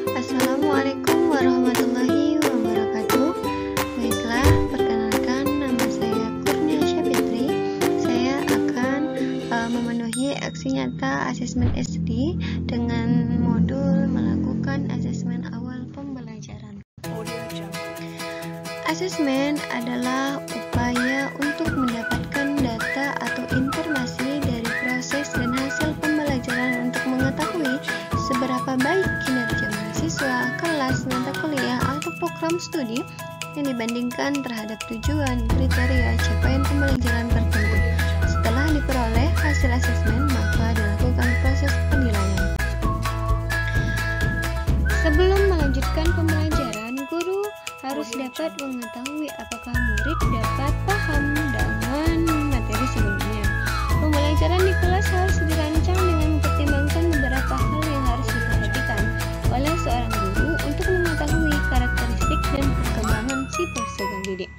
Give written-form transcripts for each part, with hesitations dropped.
Assalamualaikum warahmatullahi wabarakatuh. Baiklah, perkenalkan, nama saya Kurniasha Fitri. Saya akan memenuhi aksi nyata asesmen SD dengan modul melakukan asesmen awal pembelajaran. Asesmen adalah upaya untuk mendapatkan data atau informasi dari proses dan hasil pembelajaran untuk mengetahui seberapa baik kinerja mahasiswa, kelas, mata kuliah, atau program studi yang dibandingkan terhadap tujuan, kriteria, capaian pembelajaran tertentu. Setelah diperoleh hasil asesmen, maka dilakukan proses penilaian. Sebelum melanjutkan pembelajaran, guru harus dapat mengetahui apakah murid dapat paham dengan materi sebelumnya. Pembelajaran di kelas harus dirancang dengan mempertimbangkan beberapa hal yang harus diperhatikan oleh seorang guru untuk mengetahui karakteristik dan perkembangan si peserta didik.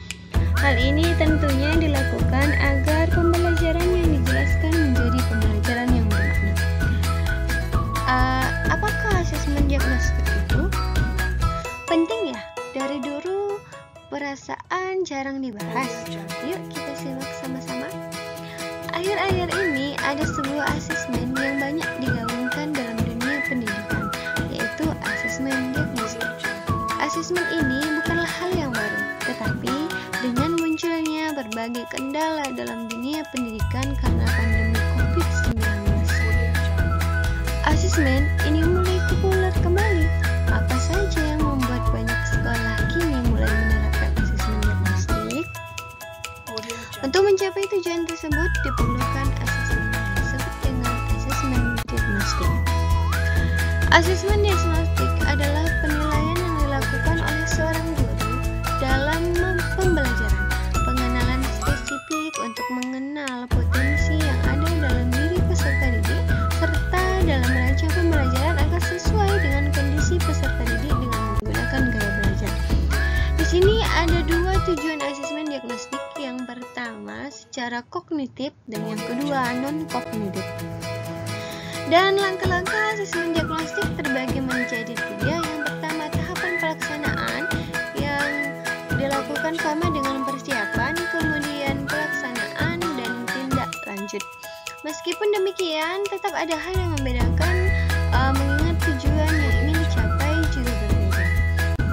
Hal ini tentunya dilakukan agar pembelajaran yang dijelaskan menjadi pembelajaran yang bermakna. Apakah asesmen diagnostik itu? Penting ya, dari dulu perasaan jarang dibahas. Yuk kita simak sama-sama. Akhir-akhir ini ada sebuah asesmen yang banyak digaungkan dalam dunia pendidikan, yaitu asesmen diagnostik. Asesmen ini bukanlah hal yang baru, tetapi dengan munculnya berbagai kendala dalam dunia pendidikan karena pandemi COVID-19, asesmen ini mulai populer kembali. Apa saja yang membuat banyak sekolah kini mulai menerapkan asesmen diagnostik? Untuk mencapai tujuan tersebut diperlukan asesmen yang disebut dengan asesmen diagnostik. Asesmen diagnostik adalah penilaian yang dilakukan oleh seorang guru dalam pembelajaran, pengenalan spesifik untuk mengenal potensi yang ada dalam diri peserta didik, serta dalam merancang pembelajaran agar sesuai dengan kondisi peserta didik dengan menggunakan gaya belajar. Di sini ada dua tujuan asesmen diagnostik, yang pertama secara kognitif dan yang kedua non-kognitif. Dan langkah-langkah asesmen diagnostik terbagi menjadi tiga. Yang pertama, tahapan pelaksanaan yang dilakukan sama dengan persiapan, kemudian pelaksanaan, dan tindak lanjut. Meskipun demikian, tetap ada hal yang membedakan mengingat tujuan yang ingin dicapai juga berbeda.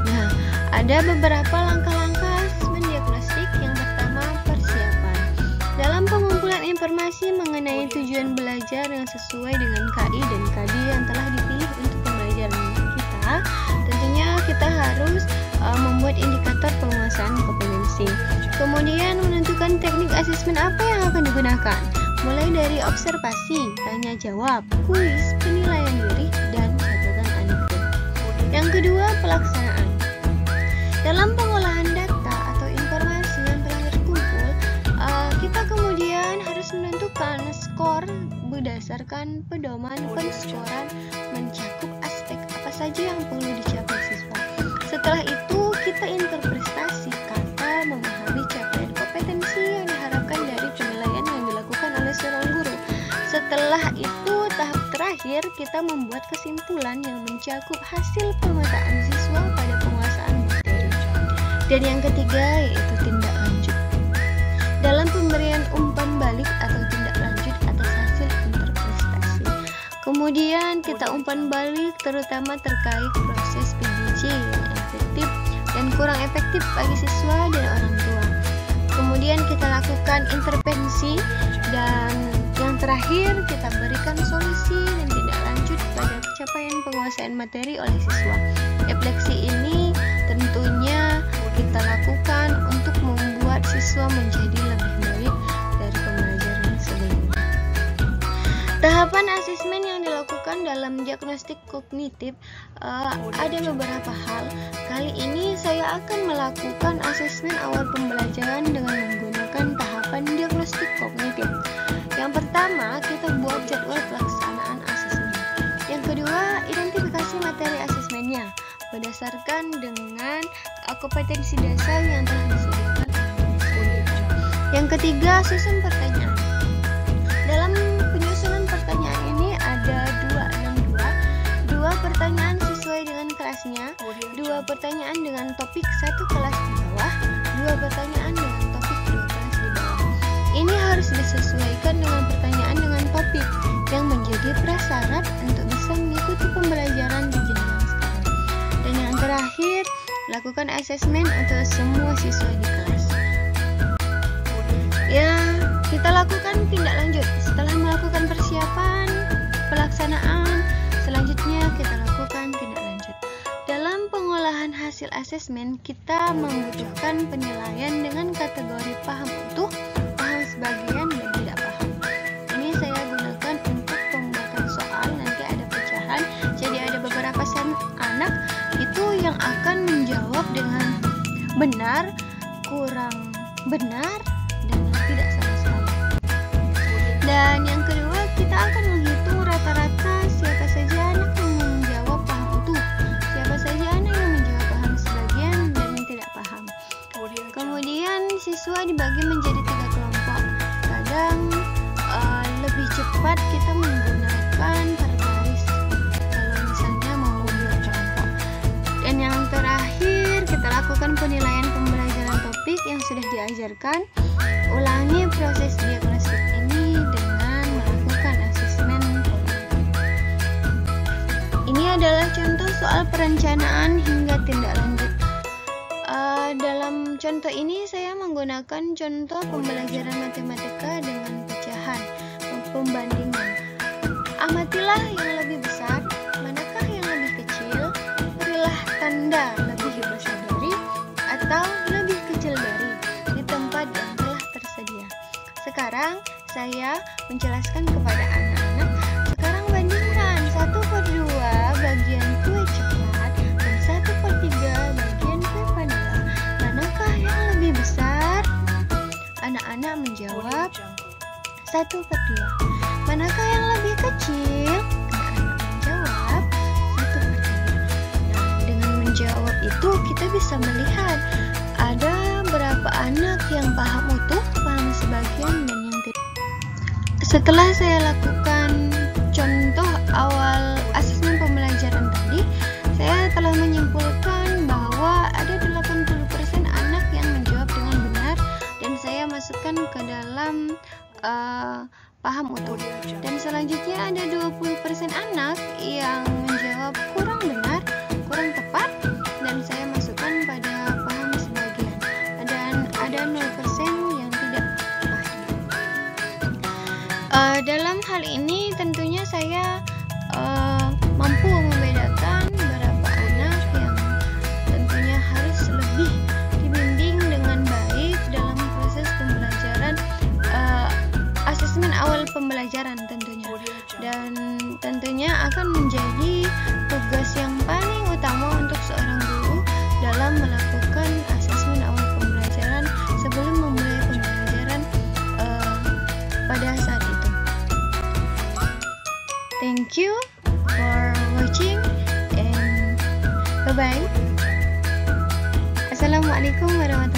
Nah, ada beberapa langkah-langkah asesmen diagnostik. Yang pertama, persiapan. Dalam pengumpulan informasi mengenai tujuan belajar yang sesuai dengan KI dan KD yang telah dipilih untuk pembelajaran kita, tentunya kita harus membuat indikator penguasaan kompetensi. Kemudian menentukan teknik asesmen apa yang akan digunakan, mulai dari observasi, tanya jawab, kuis, penilaian diri, dan catatan anekdot. Yang kedua, pelaksanaan. Dalam pengolahan data atau informasi yang telah terkumpul, kita kemudian harus menentukan skor berdasarkan pedoman penskoran mencakup aspek apa saja yang perlu dicapai siswa. Setelah itu, kita interpretasi kata memahami capaian kompetensi yang diharapkan dari penilaian yang dilakukan oleh seorang guru. Setelah itu, tahap terakhir kita membuat kesimpulan yang mencakup hasil pemetaan siswa pada penguasaan materi. Dan yang ketiga yaitu tindak lanjut. Dalam pemberian umpan balik atau tindak lanjut atas hasil interpretasi. Kemudian kita umpan balik terutama terkait proses PJJ yang efektif dan kurang efektif bagi siswa dan orang tua. Kemudian kita lakukan intervensi, dan yang terakhir kita berikan solusi dan tindak lanjut pada pencapaian penguasaan materi oleh siswa. Refleksi ini tentunya kita lakukan untuk membuat siswa menjadi lebih baik dari pembelajaran sebelumnya. Tahapan asesmen yang dilakukan dalam diagnostik kognitif ada beberapa hal. Kali ini saya akan melakukan asesmen awal pembelajaran dengan menggunakan tahapan diagnostik kognitif. Yang pertama, kita buat jadwal pelaksanaan asesmen. Yang kedua, identifikasi materi asesmennya berdasarkan dengan kompetensi dasar yang telah disebutkan. Yang ketiga, susun pertanyaan. Dalam penyusunan pertanyaan ini ada dua pertanyaan sesuai dengan pertanyaan dengan topik 1 kelas di bawah, 2 pertanyaan dengan topik 2 kelas di bawah. Ini harus disesuaikan dengan pertanyaan dengan topik yang menjadi prasyarat untuk bisa mengikuti pembelajaran di jenjang sekolah. Dan yang terakhir, lakukan asesmen untuk semua siswa di kelas. Ya, kita lakukan tindak lanjut. Setelah melakukan persiapan, pelaksanaan, selanjutnya kita lakukan tindak lanjut. Dalam pengolahan hasil asesmen, kita membutuhkan penilaian dengan kategori paham utuh, paham sebagian, dan tidak paham. Ini saya gunakan untuk pembuatan soal, nanti ada pecahan. Jadi ada beberapa anak itu yang akan menjawab dengan benar, kurang benar, dan tidak sama sekali. Dan yang kedua, kita akan menghitung rata-rata siapa saja anak yang menjawab paham utuh, siapa saja anak yang menjawab paham sebagian dan tidak paham. Kemudian siswa dibagi menjadi 3 kelompok. Kadang lebih cepat kita menggunakan per baris kalau misalnya mau membuat kelompok. Dan yang terakhir, kita lakukan penilaian pembelajaran topik yang sudah diajarkan. Ulangi proses diagnostik ini dengan melakukan asesmen kognitif. Ini adalah contoh soal perencanaan hingga tindak lanjut. Dalam contoh ini saya menggunakan contoh pembelajaran matematika dengan pecahan, pembandingan. Amatilah yang lebih besar, manakah yang lebih kecil, berilah tanda lebih besar dari atau lebih kecil dari di tempat yang telah tersedia. Sekarang saya menjelaskan kepada anak-anak, sekarang bandingkan 1/2 bagian kue coklat dan 1/3 bagian kue vanila. Manakah yang lebih besar? Anak-anak menjawab 1/2. Manakah yang lebih kecil? Anak-anak menjawab 1/3. Nah, dengan menjawab itu kita bisa melihat ada berapa anak yang paham utuh, paham sebagian, dan yang tidak. Setelah saya lakukan contoh awal asesmen pembelajaran tadi, saya telah menyimpulkan bahwa ada 80% anak yang menjawab dengan benar, dan saya masukkan ke dalam paham utuh. Dan selanjutnya ada 20% anak yang menjawab kurang benar, kurang tepat, dan saya masukkan pada paham sebagian. Dan ada 0% yang tidak paham. Dalam hal ini tentunya saya mampu membedakan beberapa anak yang tentunya harus lebih dibimbing dengan baik dalam proses pembelajaran, asesmen awal pembelajaran tentunya. Dan tentunya akan menjadi tugas yang paling utama untuk seorang guru dalam melakukan asesmen awal pembelajaran sebelum memulai pembelajaran pada saat itu. Thank you for watching and bye-bye. Assalamualaikum warahmatullahi wabarakatuh.